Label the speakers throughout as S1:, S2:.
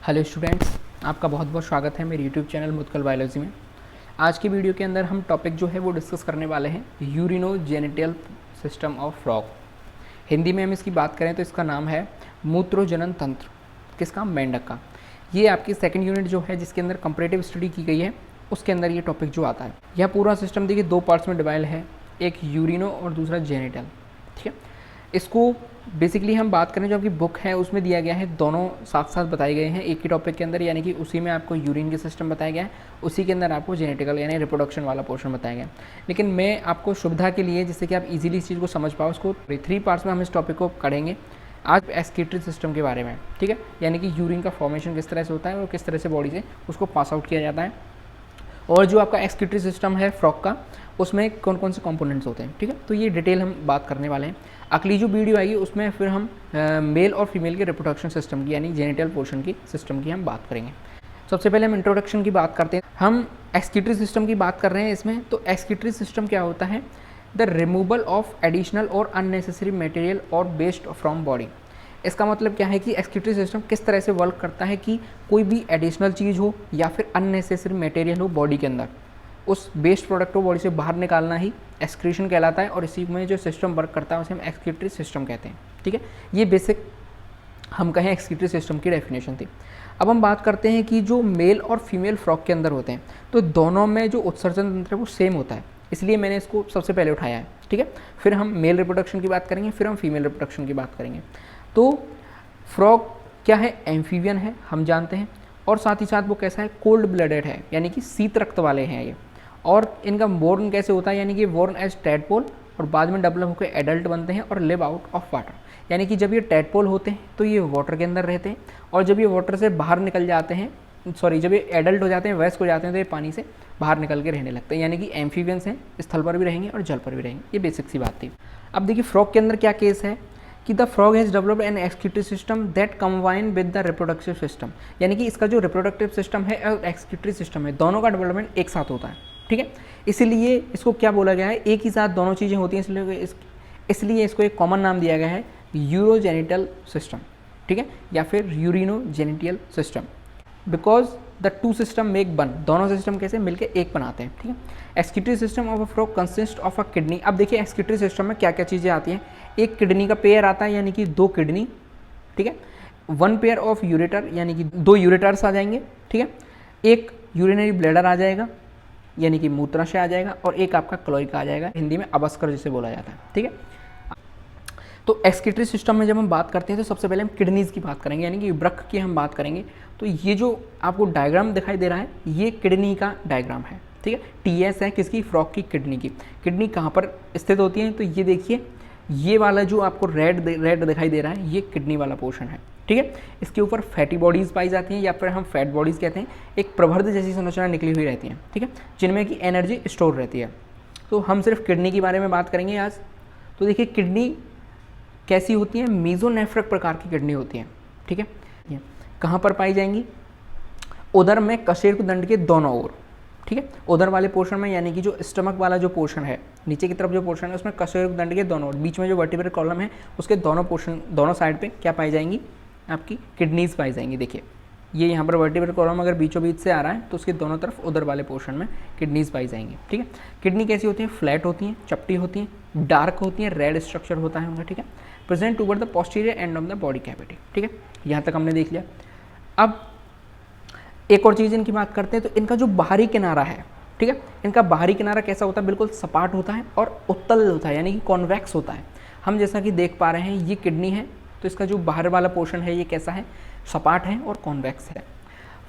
S1: Hello students, आपका बहुत बहुत स्वागत है मेरे यूट्यूब चैनल मुत्कल बायोलॉजी में। आज की वीडियो के अंदर हम टॉपिक जो है वो डिस्कस करने वाले हैं urinogenital system of frog. Hindi में हम इसकी बात करें तो इसका नाम है मूत्रोजनन तंत्र। किसका? मेंढक का। ये आपकी सेकंड यूनिट जो है जिसके अंदर कंपैरेटिव स्टडी की गई है उसके अंदर ये टॉपिक जो आता है। यह पूरा सिस्टम देखिए दो पार्ट्स में डिवाइड है, एक यूरिनो और दूसरा जेनिटल। ठीक है, इसको बेसिकली हम बात करें जो आपकी बुक है उसमें दिया गया है, दोनों साथ साथ बताए गए हैं एक ही टॉपिक के अंदर, यानी कि उसी में आपको यूरिन के सिस्टम बताया गया है, उसी के अंदर आपको जेनेटिकल यानी रिप्रोडक्शन वाला पोर्शन बताया गया है। लेकिन मैं आपको सुविधा के लिए, जिससे कि आप इजीली इस चीज़ को समझ पाओ, उसको 3 पार्ट्स में हम इस टॉपिक को करेंगे आज एक्सक्रीटरी सिस्टम के बारे में। ठीक है, यानी कि यूरिन का फॉर्मेशन किस तरह से होता है और किस तरह से बॉडी से उसको पास आउट किया जाता है, और जो आपका एक्सक्रीटरी सिस्टम है फ्रॉग का उसमें कौन कौन से कंपोनेंट्स होते हैं। ठीक है, तो ये डिटेल हम बात करने वाले हैं। अगली जो वीडियो आएगी उसमें फिर हम मेल और फीमेल के रिप्रोडक्शन सिस्टम की यानी जेनिटल पोर्शन की सिस्टम की हम बात करेंगे। सबसे पहले हम इंट्रोडक्शन की बात करते हैं। हम एक्सक्रीटरी सिस्टम की बात कर रहे हैं इसमें। तो एक्सक्रीटरी सिस्टम क्या होता है? द रिमूवल ऑफ एडिशनल और अननेसेसरी मटेरियल और वेस्ट फ्रॉम बॉडी। इसका मतलब क्या है कि एक्सक्रीटरी सिस्टम किस तरह से वर्क करता है कि कोई भी एडिशनल चीज़ हो या फिर अननेसेसरी मटेरियल हो बॉडी के अंदर, उस वेस्ट प्रोडक्ट को बॉडी से बाहर निकालना ही एक्सक्रीशन कहलाता है, और इसी में जो सिस्टम वर्क करता है उसे हम एक्सक्रीटरी सिस्टम कहते हैं। ठीक है, ये बेसिक हम कहें एक्सक्रीटरी सिस्टम की डेफिनेशन थी। अब हम बात करते हैं कि जो मेल और फीमेल फ्रॉग के अंदर होते हैं तो दोनों में जो उत्सर्जन तंत्र है वो सेम होता है, इसलिए मैंने इसको सबसे पहले उठाया है। ठीक है, फिर हम मेल रिप्रोडक्शन की बात करेंगे, फिर हम फीमेल रिप्रोडक्शन की बात करेंगे। तो फ्रॉग क्या है? एम्फीबियन है, हम जानते हैं, और साथ ही साथ वो कैसा है? कोल्ड ब्लडेड है, यानी कि शीत रक्त वाले हैं ये। और इनका बोर्न कैसे होता है? यानी कि बोर्न एज टैडपोल और बाद में डेवलप होकर एडल्ट बनते हैं और लिव आउट ऑफ वाटर। यानी कि जब ये टैडपोल होते हैं तो ये वाटर के अंदर रहते हैं, और जब ये वाटर से बाहर निकल जाते हैं, जब ये एडल्ट हो जाते हैं, वयस्क हो जाते हैं, तो ये पानी से बाहर निकल के रहने लगते हैं। यानी कि एम्फीबियंस हैं, स्थल पर भी रहेंगे और जल पर भी रहेंगे। ये बेसिक सी बात थी। अब देखिए फ्रॉग के अंदर क्या केस है कि the frog has developed N excretory system that combine with the reproductive system. यानी कि इसका जो रिप्रोडक्टिव सिस्टम है और एक्सक्रीटरी सिस्टम है, दोनों का डेवलपमेंट एक साथ होता है। ठीक है, इसीलिए इसको क्या बोला गया है? एक ही साथ दोनों चीज़ें होती हैं, इसलिए इसको एक कॉमन नाम दिया गया है यूरोजेनिटल सिस्टम। ठीक है, या फिर urinogenital system, because the two system make one. दोनों सिस्टम कैसे मिलकर एक बनाते हैं। ठीक है, excretory system of a frog consist of a kidney. अब देखिए एक्सक्रीटरी सिस्टम में क्या क्या चीज़ें आती हैं। एक किडनी का पेयर आता है, यानी कि 2 किडनी। ठीक है, 1 पेयर ऑफ यूरेटर, यानी कि 2 यूरेटर्स आ जाएंगे। ठीक है, एक यूरिनरी ब्लैडर आ जाएगा, यानी कि मूत्राशय आ जाएगा, और एक आपका क्लोइका आ जाएगा, हिंदी में अबस्कर जिसे बोला जाता है। ठीक है, तो एक्सक्रीटरी सिस्टम में जब हम बात करते हैं तो सबसे पहले हम किडनीज की बात करेंगे, यानी कि वृक्क की हम बात करेंगे। तो ये जो आपको डायग्राम दिखाई दे रहा है ये किडनी का डायग्राम है। ठीक है, टीएस है किसकी? फ्रॉग की किडनी की। किडनी कहाँ पर स्थित होती है? तो ये देखिए, ये वाला जो आपको रेड दिखाई दे रहा है ये किडनी वाला पोर्शन है। ठीक है, इसके ऊपर फैटी बॉडीज़ पाई जाती हैं, या फिर हम फैट बॉडीज़ कहते हैं। एक प्रवर्ध जैसी संरचना निकली हुई रहती है। ठीक है, जिनमें की एनर्जी स्टोर रहती है। तो हम सिर्फ किडनी के बारे में बात करेंगे आज। तो देखिए किडनी कैसी होती है? मीजोनेफ्रिक प्रकार की किडनी होती है। ठीक है, कहाँ पर पाई जाएंगी? उदर में कशेरुकदंड के दोनों ओर। ठीक है, उदर वाले पोर्शन में, यानी कि जो स्टमक वाला जो पोर्शन है, नीचे की तरफ जो पोर्शन है उसमें कशेरुकदंड के दोनों ओर, बीच में जो वर्टिब्रल कॉलम है उसके दोनों पोर्शन, दोनों साइड पे क्या पाई जाएंगी? आपकी किडनीज पाई जाएंगी। देखिए ये यहाँ पर वर्टिब्रल कॉलम अगर बीचों बीच से आ रहा है तो उसके दोनों तरफ उधर वाले पोर्शन में किडनीज पाई जाएंगी। ठीक है, किडनी कैसी होती है? फ्लैट होती हैं, चपटी होती हैं, डार्क होती हैं, रेड स्ट्रक्चर होता है उनका। ठीक है, present toward the posterior end of the body cavity. ठीक है, यहाँ तक हमने देख लिया। अब एक और चीज़ इनकी बात करते हैं, तो इनका जो बाहरी किनारा है, ठीक है, इनका बाहरी किनारा कैसा होता है? बिल्कुल सपाट होता है और उत्तल होता है, यानी कि कॉन्वेक्स होता है। हम जैसा कि देख पा रहे हैं ये किडनी है, तो इसका जो बाहर वाला पोर्शन है ये कैसा है? सपाट है और कॉन्वेक्स है।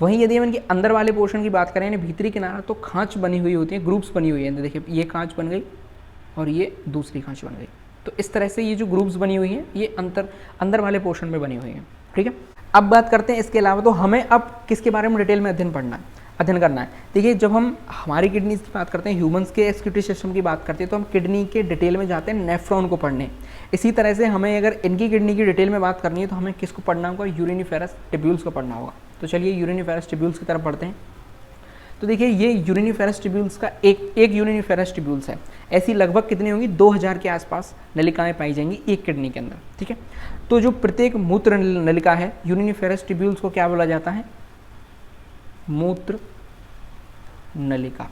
S1: वहीं यदि हम इनके अंदर वाले पोर्शन की बात करें, यानी भीतरी किनारा, तो खांच बनी हुई होती है, ग्रुप्स बनी हुई है। देखिए ये खांच बन गई और ये दूसरी खांच बन गई। तो इस तरह से ये जो ग्रुप्स बनी हुई हैं ये अंदर वाले पोर्शन में बनी हुई हैं। ठीक है, अब बात करते हैं इसके अलावा, तो हमें अब किसके बारे में डिटेल में अध्ययन करना है। देखिए जब हम हमारी किडनीज की बात करते हैं, ह्यूमंस के एक्सक्रीटरी सिस्टम की बात करते हैं, तो हम किडनी के डिटेल में जाते हैं नेफ्रॉन को पढ़ने। इसी तरह से हमें अगर इनकी किडनी की डिटेल में बात करनी है तो हमें किसको पढ़ना होगा? यूरिनिफेरस टिब्यूल्स को पढ़ना होगा। तो चलिए यूरिनिफेरस टिब्यूल्स की तरफ पढ़ते हैं। तो देखिए ये यूरिनिफेरस ट्यूब्यूल्स का एक यूरिनिफेरस ट्यूब्यूल्स है। ऐसी लगभग कितनी होंगी, 2000 के आसपास नलिकाएं पाई जाएंगी एक किडनी के अंदर, ठीक है। तो जो प्रत्येक मूत्र नलिका है, यूरिनिफेरस ट्यूब्यूल्स को क्या बोला जाता है, मूत्र नलिका,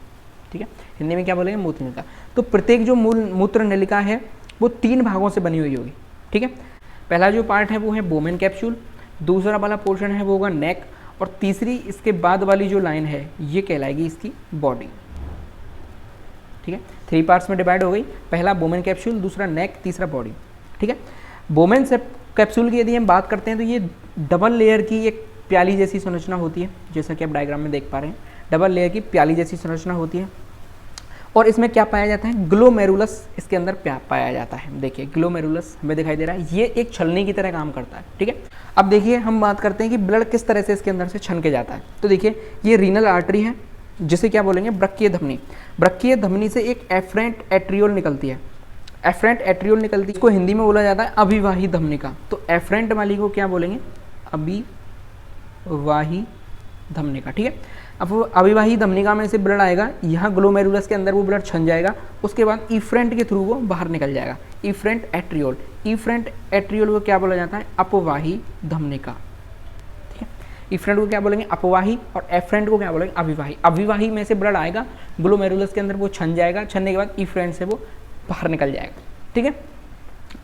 S1: ठीक है। हिंदी में क्या बोलेंगे, मूत्र नलिका। तो प्रत्येक जो मूत्र नलिका है वो 3 भागों से बनी हुई होगी, ठीक है। पहला जो पार्ट है वो है बोमेन कैप्सूल, दूसरा वाला पोर्शन है वो होगा नेक, और तीसरी इसके बाद वाली जो लाइन है ये कहलाएगी इसकी बॉडी, ठीक है। 3 पार्ट्स में डिवाइड हो गई, पहला बोमेन कैप्सूल, दूसरा नेक, तीसरा बॉडी, ठीक है। बोमेन कैप्सूल की यदि हम बात करते हैं तो ये डबल लेयर की एक प्याली जैसी संरचना होती है, जैसा कि आप डायग्राम में देख पा रहे हैं, डबल लेयर की प्याली जैसी संरचना होती है। और इसमें क्या पाया जाता है, ग्लोमेरुलस इसके अंदर पाया जाता है। देखिए ग्लोमेरुलस हमें दिखाई दे रहा है, ये एक छलनी की तरह काम करता है, ठीक है। अब देखिए हम बात करते हैं कि ब्लड किस तरह से इसके अंदर से छन के जाता है। तो देखिए ये रीनल आर्टरी है, जिसे क्या बोलेंगे, ब्रक्कीय धमनी। ब्रक्कीय धमनी से एक एफरेंट एट्रियोल निकलती है, एफरेंट एट्रियोल निकलती है, इसको हिंदी में बोला जाता है अभिवाही धमनिका। तो एफरेंट वाली को क्या बोलेंगे, अभिवाही धमनिका, ठीक है। अब वो अभिवाही धमनिका में से ब्लड आएगा, यहाँ ग्लोमेरुलस के अंदर वो ब्लड छन जाएगा, उसके बाद इफ्रेंट के थ्रू वो बाहर निकल जाएगा, इफ्रेंट एट्रियोल। इफ्रेंट एट्रियोल को क्या बोला जाता है, अपवाही धमनिका, ठीक है। इफ्रेंट को क्या बोलेंगे, अपवाही, और एफ्रेंट को क्या बोलेंगे, अभिवाही। अभिवाही में से ब्लड आएगा, ग्लोमेरुलस के अंदर वो छन जाएगा, छनने के बाद इफ्रेंट से वो बाहर निकल जाएगा, ठीक है।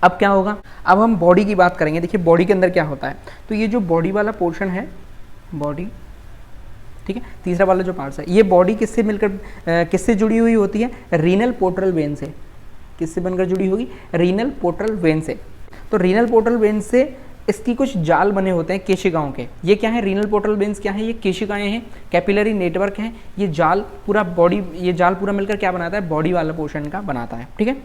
S1: अब क्या होगा, अब हम बॉडी की बात करेंगे। देखिए बॉडी के अंदर क्या होता है, तो ये जो बॉडी वाला पोर्शन है, बॉडी, ठीक है, तीसरा वाला जो पार्ट्स है, ये बॉडी किससे मिलकर किससे जुड़ी हुई होती है, रीनल पोर्टल वेन से। किससे बनकर जुड़ी होगी, रीनल पोर्टल वेन से। तो रीनल पोर्टल वेन से इसकी कुछ जाल बने होते हैं केशिकाओं के। ये क्या है, रीनल पोर्टल वेन्स क्या है, ये केशिकाएं हैं, कैपिलरी नेटवर्क है। ये जाल पूरा बॉडी, ये जाल पूरा मिलकर क्या बनाता है, बॉडी वाला पोर्शन का बनाता है, ठीक है।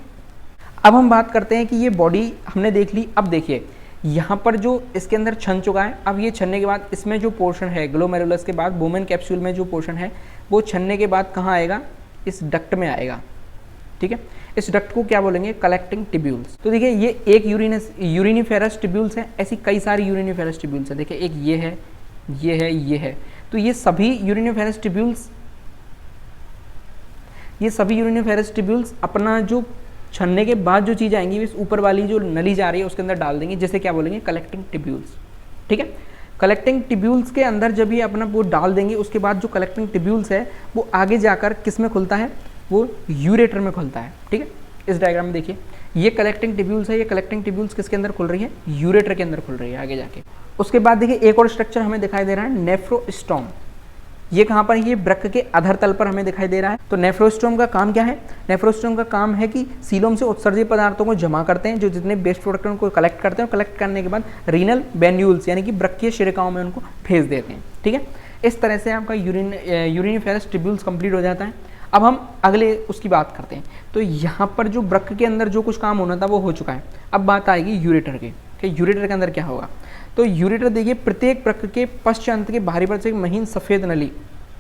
S1: अब हम बात करते हैं कि ये बॉडी हमने देख ली। अब देखिए यहाँ पर जो इसके अंदर छन चुका है, अब ये छनने के बाद इसमें जो पोर्शन है ग्लोमेरुलस के बाद बोमेन कैप्सूल में जो पोर्शन है वो छनने के बाद कहाँ आएगा, इस डक्ट में आएगा, ठीक है। इस डक्ट को क्या बोलेंगे, कलेक्टिंग ट्यूब्यूल्स। तो देखिए ये एक यूरिनिफेरस ट्यूब्यूल्स है, ऐसी कई सारी यूरिनिफेरस ट्यूब्यूल्स है। देखिए एक ये है, ये है, ये है। तो ये सभी यूरिनिफेरस ट्यूब्यूल्स अपना जो छनने के बाद जो चीज़ आएंगी इस ऊपर वाली जो नली जा रही है उसके अंदर डाल देंगे, जिसे क्या बोलेंगे, कलेक्टिंग ट्यूब्यूल्स, ठीक है। कलेक्टिंग ट्यूब्यूल्स के अंदर जब ये अपना वो डाल देंगे, उसके बाद जो कलेक्टिंग ट्यूब्यूल्स है वो आगे जाकर किस में खुलता है, वो यूरेटर में खुलता है, ठीक है। इस डायग्राम में देखिए ये कलेक्टिंग ट्यूब्यूल्स है, ये कलेक्टिंग ट्यूब्यूल्स किसके अंदर खुल रही है, यूरेटर के अंदर खुल रही है आगे जाके। उसके बाद देखिए एक और स्ट्रक्चर हमें दिखाई दे रहा है, नेफ्रोस्टोम। ये कहाँ पर, ये वृक्क के अधर तल पर हमें दिखाई दे रहा है। तो नेफ्रोस्टोम का काम क्या है, नेफ्रोस्टोम का काम है कि सीलोम से उत्सर्जित पदार्थों को जमा करते हैं, जो जितने वेस्ट प्रोडक्ट हैं उनको कलेक्ट करते हैं, कलेक्ट करने के बाद रीनल वेन्यूल्स यानी कि वृक्कीय शिरिकाओं में उनको भेज देते हैं, ठीक है। इस तरह से आपका यूरिनिफेरस ट्यूब्यूल्स कंप्लीट हो जाता है। अब हम अगले उसकी बात करते हैं। तो यहाँ पर जो वृक्क के अंदर जो कुछ काम होना था वो हो चुका है। अब बात आएगी यूरेटर की, कि यूरेटर के अंदर क्या होगा। तो यूरेटर देखिए प्रत्येक वृक्क के पश्चांत के बाहरी पर से एक महीन सफ़ेद नली,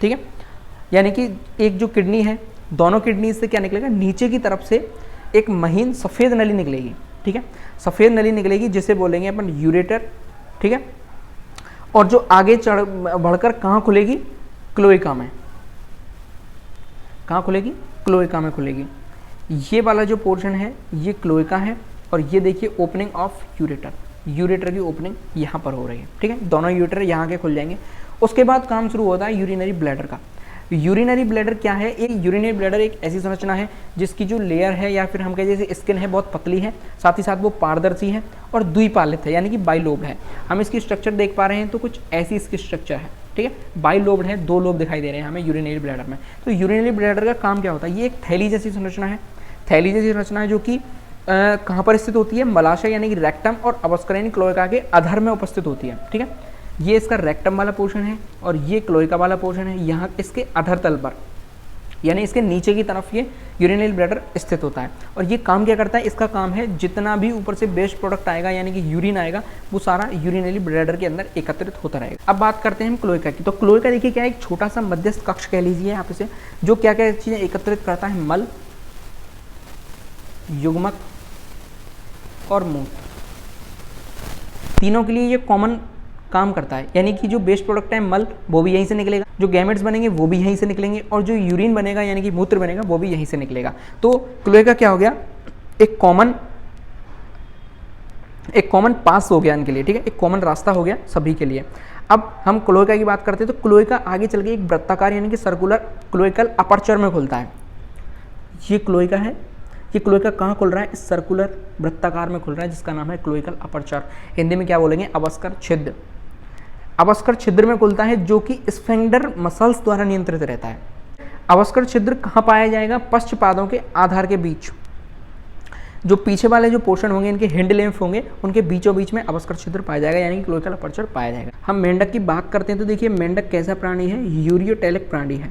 S1: ठीक है, यानी कि एक जो किडनी है, दोनों किडनी से क्या निकलेगा, नीचे की तरफ से एक महीन सफ़ेद नली निकलेगी, ठीक है। सफ़ेद नली निकलेगी जिसे बोलेंगे अपन यूरेटर, ठीक है। और जो आगे बढ़कर कहाँ खुलेगी, क्लोएका में। कहाँ खुलेगी, क्लोएका में खुलेगी। ये वाला जो पोर्शन है ये क्लोएका है, और ये देखिए ओपनिंग ऑफ यूरेटर, यूरेटर की ओपनिंग यहाँ पर हो रही है, ठीक है। दोनों यूरेटर यहाँ के खुल जाएंगे। उसके बाद काम शुरू होता है यूरिनरी ब्लैडर का। यूरिनरी ब्लैडर क्या है, एक यूरिनरी ब्लैडर एक ऐसी संरचना है जिसकी जो लेयर है या फिर हम कहें जैसे स्किन है बहुत पतली है, साथ ही साथ वो पारदर्शी है और द्विपालित है यानी कि बाइलोब है। हम इसकी स्ट्रक्चर देख पा रहे हैं तो कुछ ऐसी इसकी स्ट्रक्चर है, ठीक है। बाइलोब है, 2 लोब दिखाई दे रहे हैं हमें यूरिनरी ब्लैडर में। तो यूरिनरी ब्लैडर का काम क्या होता है, ये एक थैली जैसी संरचना है, थैली जैसी संरचना है जो कि कहाँ पर स्थित होती है, मलाशय यानी कि रेक्टम और अबस्करेन क्लोएका के अधर में उपस्थित होती है, ठीक है। ये इसका रेक्टम वाला पोर्शन है और ये क्लोएका वाला पोर्शन है, यहाँ इसके अधर तल पर यानी इसके नीचे की तरफ ये यूरिनरी ब्लैडर स्थित होता है। और ये काम क्या करता है, इसका काम है जितना भी ऊपर से वेस्ट प्रोडक्ट आएगा यानी कि यूरिन आएगा वो सारा यूरिनरी ब्लैडर के अंदर एकत्रित होता रहेगा। अब बात करते हैं हम क्लोएका की। तो क्लोएका देखिए क्या है, एक छोटा सा मध्यस्थ कक्ष कह लीजिए आप इसे, जो क्या क्या चीज़ें एकत्रित करता है, मल, युग्मक और मूत्र, तीनों के लिए ये कॉमन काम करता है। यानी कि जो वेस्ट प्रोडक्ट है मल वो भी यहीं से निकलेगा, जो गैमेट्स बनेंगे वो भी यहीं से निकलेंगे और जो यूरिन बनेगा यानी कि मूत्र बनेगा वो भी यहीं से निकलेगा। तो क्लोएका क्या हो गया, एक कॉमन पास हो गया इनके लिए, ठीक है, एक कॉमन रास्ता हो गया सभी के लिए। अब हम क्लोएका की बात करते हैं तो क्लोएका आगे चल के एक वृत्ताकार यानी कि सर्कुलर क्लोएकल अपर्चर में खुलता है। ये क्लोएका है, ये क्लोएका कहाँ खुल रहा है, इस सर्कुलर वृत्ताकार में खुल रहा है जिसका नाम है क्लोएकल अपर्चर। हिंदी में क्या बोलेंगे, अवस्कर छिद्र। अवस्कर छिद्र में खुलता है जो कि स्फिंक्टर मसल्स द्वारा नियंत्रित रहता है। अवस्कर छिद्र कहाँ पाया जाएगा, पश्च पादों के आधार के बीच, जो पीछे वाले जो पोर्शन होंगे इनके हिंड लिम्फ होंगे उनके बीचों बीच में अवस्कर छिद्र पाया जाएगा यानी कि क्लोएकल अपर्चर पाया जाएगा। हम मेंढक की बात करते हैं तो देखिए मेंढक कैसा प्राणी है, यूरियोटेलिक प्राणी है।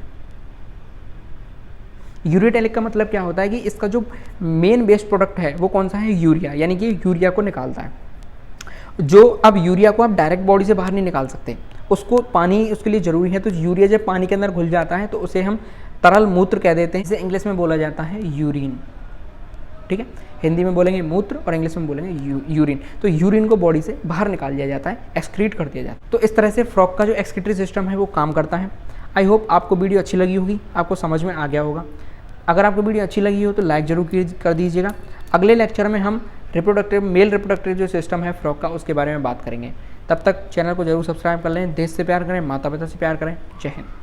S1: यूरियोटेलिक का मतलब क्या होता है कि इसका जो मेन वेस्ट प्रोडक्ट है वो कौन सा है, यूरिया, यानी कि यूरिया को निकालता है। जो अब यूरिया को आप डायरेक्ट बॉडी से बाहर नहीं निकाल सकते, उसको पानी उसके लिए जरूरी है। तो यूरिया जब पानी के अंदर घुल जाता है तो उसे हम तरल मूत्र कह देते हैं, जिसे इंग्लिश में बोला जाता है यूरिन, ठीक है। हिंदी में बोलेंगे मूत्र और इंग्लिश में बोलेंगे यूरिन। तो यूरिन को बॉडी से बाहर निकाल दिया जाता है, एक्सक्रीट कर दिया जाता है। तो इस तरह से फ्रॉग का जो एक्सक्रीटरी सिस्टम है वो काम करता है। आई होप आपको वीडियो अच्छी लगी होगी, आपको समझ में आ गया होगा। अगर आपको वीडियो अच्छी लगी हो तो लाइक जरूर कर दीजिएगा। अगले लेक्चर में हम मेल रिप्रोडक्टिव जो सिस्टम है फ्रॉग का उसके बारे में बात करेंगे। तब तक चैनल को जरूर सब्सक्राइब कर लें। देश से प्यार करें, माता पिता से प्यार करें। जय हिंद।